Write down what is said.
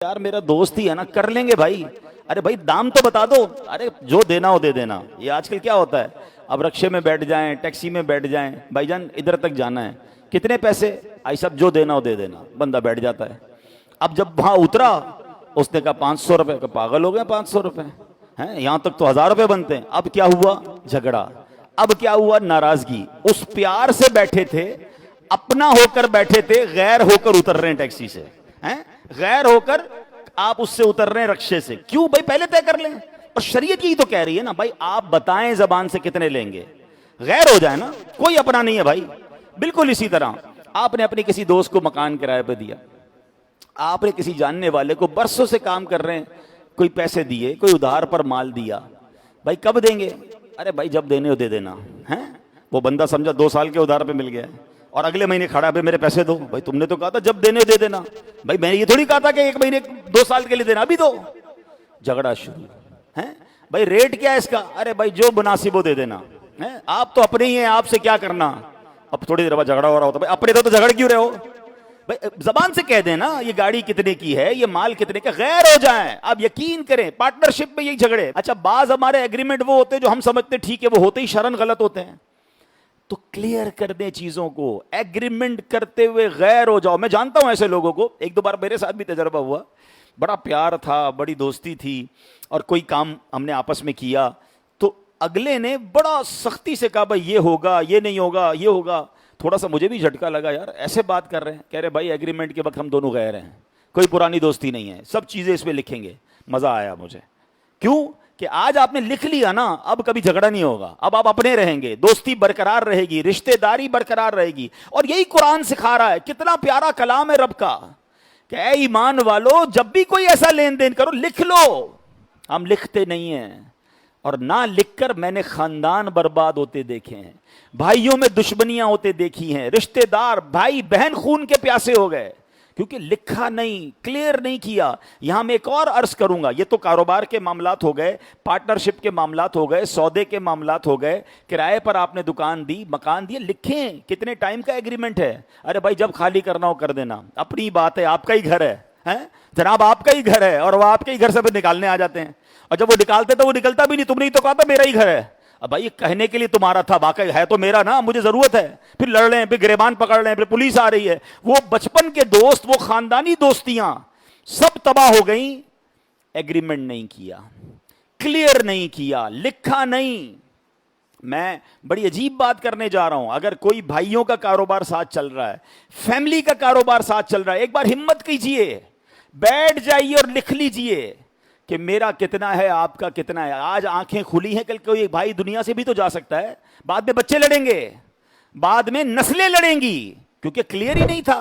यार मेरा दोस्त ही है ना, कर लेंगे भाई। अरे भाई दाम तो बता दो, अरे जो देना हो दे देना। ये आजकल क्या होता है, अब रक्शे में बैठ जाएं, टैक्सी में बैठ जाएं, भाईजान इधर तक जाना है, कितने पैसे, आई साहब जो देना हो दे देना, बंदा बैठ जाता है। अब जब वहां उतरा उसने कहा 500 रुपए का, पागल हो गए 500 रुपए हैं, यहां तक तो 1000 रुपए बनते हैं। अब क्या हुआ, झगड़ा। अब क्या हुआ, नाराजगी। उस प्यार से बैठे थे, अपना होकर बैठे थे, गैर होकर उतर रहे हैं टैक्सी से, हैं गैर होकर आप उससे उतर रहे हैं रक्शे से। क्यों भाई, पहले तय कर लें। और शरीयत यही तो कह रही है ना भाई, आप बताएं जबान से कितने लेंगे, गैर हो जाए ना, कोई अपना नहीं है भाई। बिल्कुल इसी तरह आपने अपने किसी दोस्त को मकान किराए पे दिया, आपने किसी जानने वाले को बरसों से काम कर रहे हैं, कोई पैसे दिए, कोई उधार पर माल दिया, भाई कब देंगे, अरे भाई जब देने हो दे देना है। वो बंदा समझा 2 साल के उधार पे मिल गया है और अगले महीने खड़ा पे मेरे पैसे दो। भाई तुमने तो कहा था जब देने हो दे देना, भाई मैंने ये थोड़ी कहा था कि 1 महीने 2 साल के लिए देना, अभी दो। झगड़ा शुरू है। भाई रेट क्या है इसका, अरे भाई जो मुनासिब हो दे देना है, आप तो अपने ही हैं, आपसे क्या करना। अब थोड़ी देर बाद झगड़ा हो रहा होता, भाई अपने तो झगड़ क्यों रहे हो भाई, जबान से कह देना ये गाड़ी कितने की है, ये माल कितने का, गैर हो जाए। आप यकीन करें पार्टनरशिप में यही झगड़े। अच्छा बाज हमारे एग्रीमेंट वो होते हैं जो हम समझते ठीक है, वो होते ही शरन गलत होते हैं। तो क्लियर कर दे चीजों को, एग्रीमेंट करते हुए गैर हो जाओ। मैं जानता हूं ऐसे लोगों को, 1-2 बार मेरे साथ भी तजर्बा हुआ, बड़ा प्यार था, बड़ी दोस्ती थी और कोई काम हमने आपस में किया तो अगले ने बड़ा सख्ती से कहा भाई ये होगा, ये नहीं होगा, ये होगा। थोड़ा सा मुझे भी झटका लगा, यार ऐसे बात कर रहे हैं। कह रहे भाई एग्रीमेंट के वक्त हम दोनों गैर हैं, कोई पुरानी दोस्ती नहीं है, सब चीजें इसमें लिखेंगे। मजा आया मुझे, क्यों कि आज आपने लिख लिया ना, अब कभी झगड़ा नहीं होगा, अब आप अपने रहेंगे, दोस्ती बरकरार रहेगी, रिश्तेदारी बरकरार रहेगी। और यही कुरान सिखा रहा है। कितना प्यारा कलाम है रब का कि ऐ ईमान वालो, जब भी कोई ऐसा लेन देन करो लिख लो। हम लिखते नहीं हैं, और ना लिखकर मैंने खानदान बर्बाद होते देखे हैं, भाइयों में दुश्मनियां होते देखी हैं, रिश्तेदार भाई बहन खून के प्यासे हो गए क्योंकि लिखा नहीं, क्लियर नहीं किया। यहां मैं एक और अर्ज करूंगा, ये तो कारोबार के मामलात हो गए, पार्टनरशिप के मामलात हो गए, सौदे के मामलात हो गए, किराए पर आपने दुकान दी, मकान दिए, लिखें कितने टाइम का एग्रीमेंट है। अरे भाई जब खाली करना हो कर देना, अपनी बात है, आपका ही घर है जनाब, आपका ही घर है, और वो आपके ही घर से फिर निकालने आ जाते हैं। और जब वो निकालते तो वो निकलता भी नहीं, तुमने ही तो कहा था मेरा ही घर है। अब भाई कहने के लिए तुम्हारा था, वाकई है तो मेरा ना, मुझे जरूरत है। फिर लड़ रहे हैं, फिर गिरबान पकड़ रहे हैं, फिर पुलिस आ रही है। वो बचपन के दोस्त, वो खानदानी दोस्तियां सब तबाह हो गई। एग्रीमेंट नहीं किया, क्लियर नहीं किया, लिखा नहीं। मैं बड़ी अजीब बात करने जा रहा हूं। अगर कोई भाइयों का कारोबार साथ चल रहा है, फैमिली का कारोबार साथ चल रहा है, एक बार हिम्मत कीजिए, बैठ जाइए और लिख लीजिए कि मेरा कितना है, आपका कितना है। आज आंखें खुली हैं, कल कोई भाई दुनिया से भी तो जा सकता है। बाद में बच्चे लड़ेंगे, बाद में नस्लें लड़ेंगी, क्योंकि क्लियर ही नहीं था।